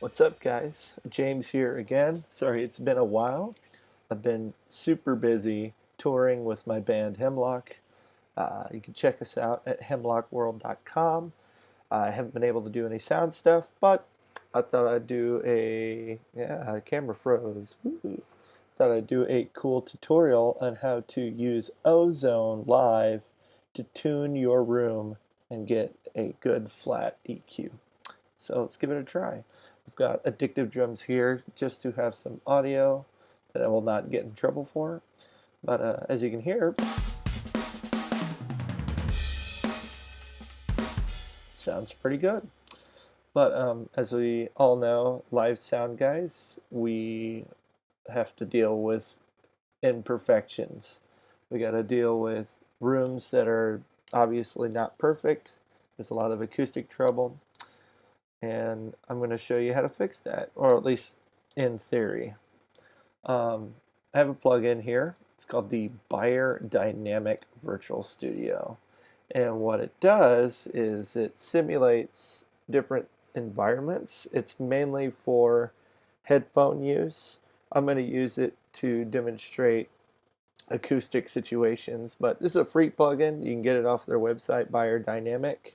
What's up, guys? James here again. Sorry, it's been a while. I've been super busy touring with my band Hemlock. You can check us out at hemlockworld.com. I haven't been able to do any sound stuff, but I thought I'd do camera froze. Woo. Thought I'd do a cool tutorial on how to use Ozone live to tune your room and get a good flat EQ. So let's give it a try. I've got addictive drums here just to have some audio that I will not get in trouble for. But as you can hear, sounds pretty good. But as we all know, live sound guys, we have to deal with imperfections. We got to deal with rooms that are obviously not perfect. There's a lot of acoustic trouble. And I'm going to show you how to fix that, or at least in theory. I have a plugin here. It's called the Dynamic Virtual Studio. And what it does is it simulates different environments. It's mainly for headphone use. I'm going to use it to demonstrate acoustic situations, but this is a free plugin. You can get it off their website, Dynamic.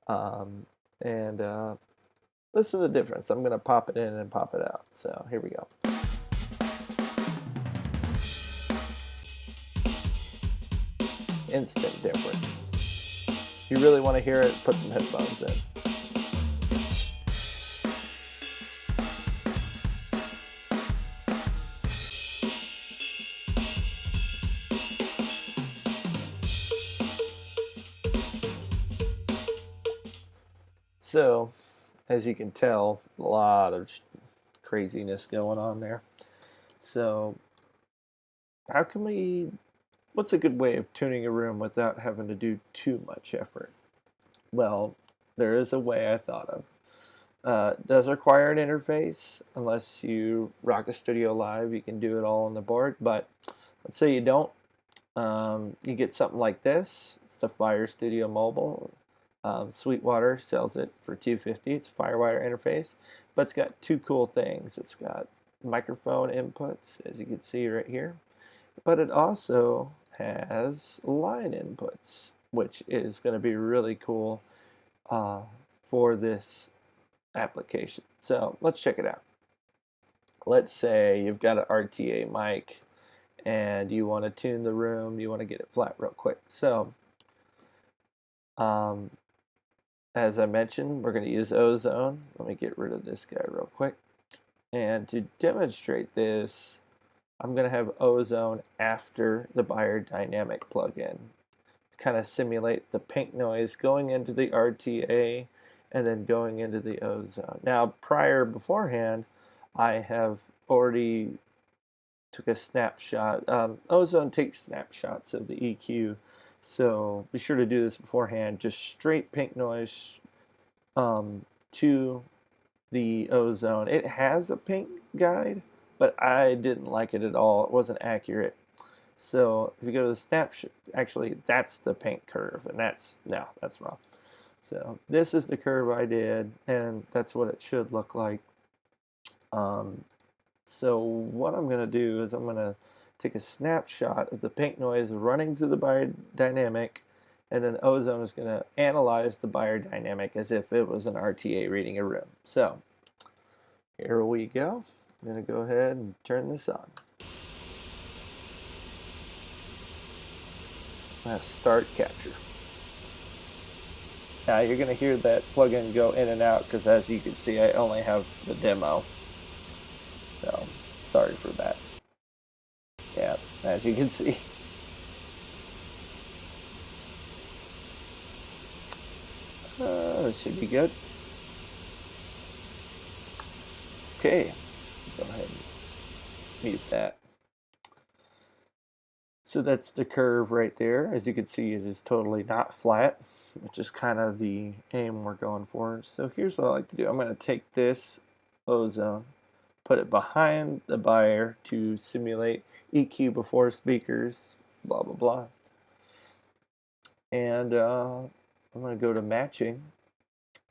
And listen to the difference. I'm going to pop it in and pop it out. So here we go. Instant difference. If you really want to hear it, put some headphones in. So, as you can tell, a lot of craziness going on there. So, how can what's a good way of tuning a room without having to do too much effort? Well, there is a way I thought of. It does require an interface. Unless you rock a studio live, you can do it all on the board. But let's say you don't. You get something like this. It's the Fire Studio Mobile. Sweetwater sells it for $250. It's a Firewire interface, but it's got two cool things. It's got microphone inputs, as you can see right here, but it also has line inputs, which is going to be really cool for this application. So let's check it out. Let's say you've got an RTA mic and you want to tune the room, you want to get it flat real quick. So as I mentioned, we're going to use Ozone. Let me get rid of this guy real quick. And to demonstrate this, I'm going to have Ozone after the Dynamic plugin to kind of simulate the pink noise going into the RTA and then going into the Ozone. Now, beforehand, I have already took a snapshot. Ozone takes snapshots of the EQ, so be sure to do this beforehand. Just straight pink noise to the Ozone. It has a pink guide, but I didn't like it at all. It wasn't accurate. So if you go to the snapshot, actually that's the pink curve, and that's wrong. So this is the curve I did, and that's what it should look like. So what I'm going to do is I'm going to take a snapshot of the pink noise running through the biodynamic, and then Ozone is going to analyze the biodynamic as if it was an RTA reading a room. So here we go. I'm going to go ahead and turn this on. Start capture. Now you're going to hear that plugin go in and out because, as you can see, I only have the demo. So sorry for that. Yeah, as you can see. This should be good. Okay, go ahead and mute that. So that's the curve right there. As you can see, it is totally not flat, which is kind of the aim we're going for. So here's what I like to do. I'm going to take this Ozone, put it behind the buyer to simulate EQ before speakers, blah, blah, blah. And I'm going to go to matching.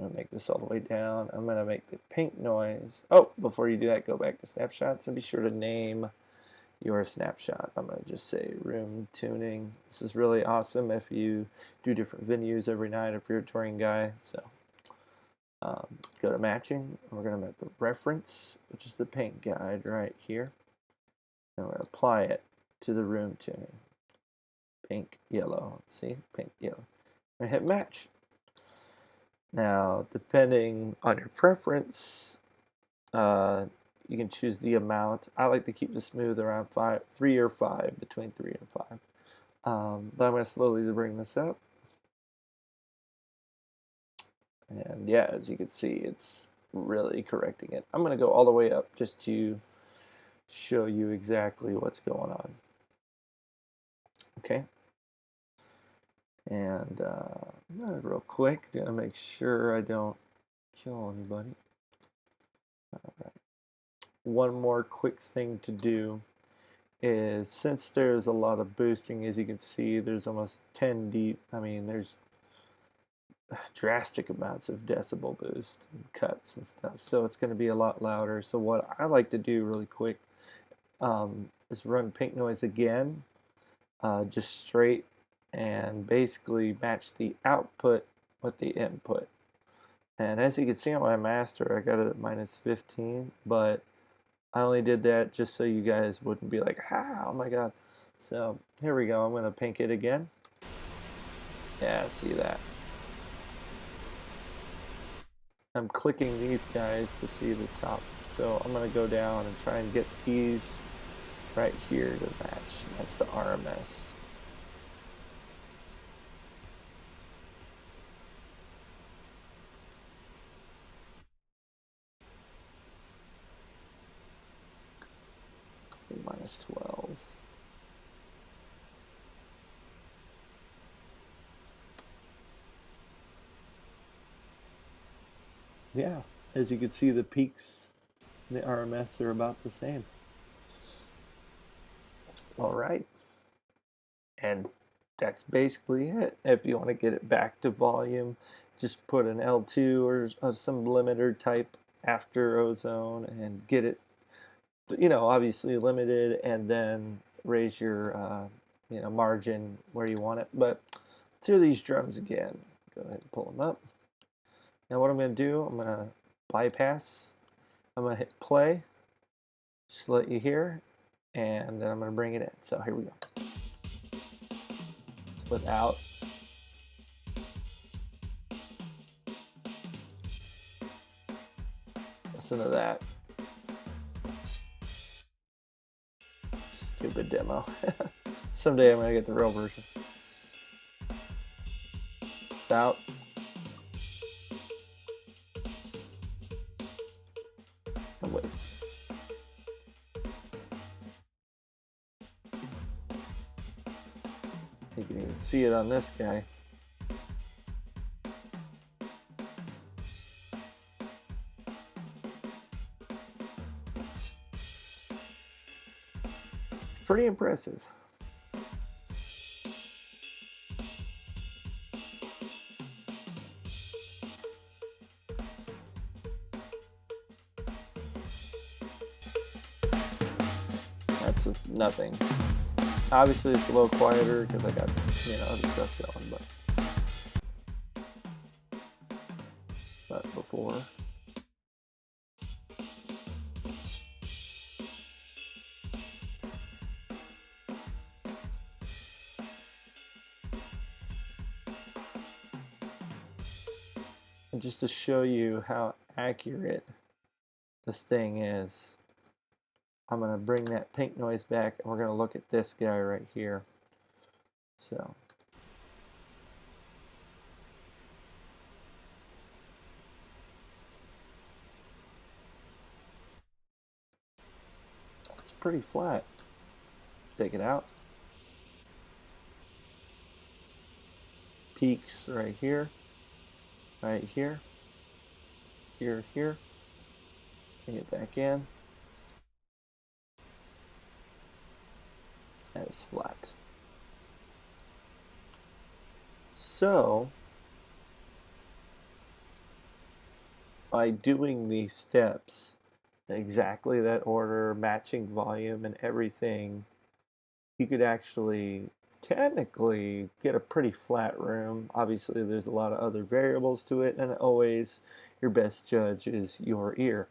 I'm going to make this all the way down. I'm going to make the pink noise. Oh, before you do that, go back to snapshots and be sure to name your snapshot. I'm going to just say room tuning. This is really awesome if you do different venues every night if you're a touring guy. So go to matching. We're going to make the reference, which is the paint guide right here. And we're going to apply it to the room tuning. Pink, yellow. See? Pink, yellow. And hit match. Now, depending on your preference, you can choose the amount. I like to keep the smooth around 3 or 5, between 3 and 5. But I'm going to slowly bring this up. And yeah, as you can see, it's really correcting it. I'm going to go all the way up just to show you exactly what's going on. Okay. And real quick, gonna make sure I don't kill anybody. All right. One more quick thing to do is, since there's a lot of boosting, as you can see, there's almost 10 deep. I mean, there's drastic amounts of decibel boost and cuts and stuff, so it's going to be a lot louder. So what I like to do really quick is run pink noise again, just straight, and basically match the output with the input. And as you can see on my master, I got it at -15, but I only did that just so you guys wouldn't be like, oh my god. So here we go. I'm going to pink it again. Yeah, see that. I'm clicking these guys to see the top. So I'm going to go down and try and get these right here to match. That's the RMS. -12. Yeah, as you can see, the peaks and the RMS are about the same. All right. And that's basically it. If you want to get it back to volume, just put an L2 or some limiter type after Ozone and get it, obviously limited, and then raise your, margin where you want it. But to these drums again, go ahead and pull them up. Now what I'm going to do, I'm going to bypass. I'm going to hit play, just to let you hear, and then I'm going to bring it in. So here we go. It's without. Listen to that. Stupid demo. Someday I'm going to get the real version. It's out. Oh, wait. You can even see it on this guy. It's pretty impressive. That's nothing. Obviously it's a little quieter because I got other stuff going, but before. And just to show you how accurate this thing is, I'm going to bring that pink noise back, and we're going to look at this guy right here. So it's pretty flat. Take it out. Peaks right here, right here, here, here. Bring it back in. And it's flat. So by doing these steps, exactly that order, matching volume and everything, you could actually technically get a pretty flat room. Obviously, there's a lot of other variables to it, and always your best judge is your ear.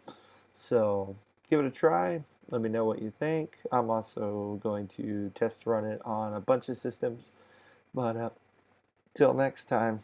So give it a try. Let me know what you think. I'm also going to test run it on a bunch of systems. But till next time.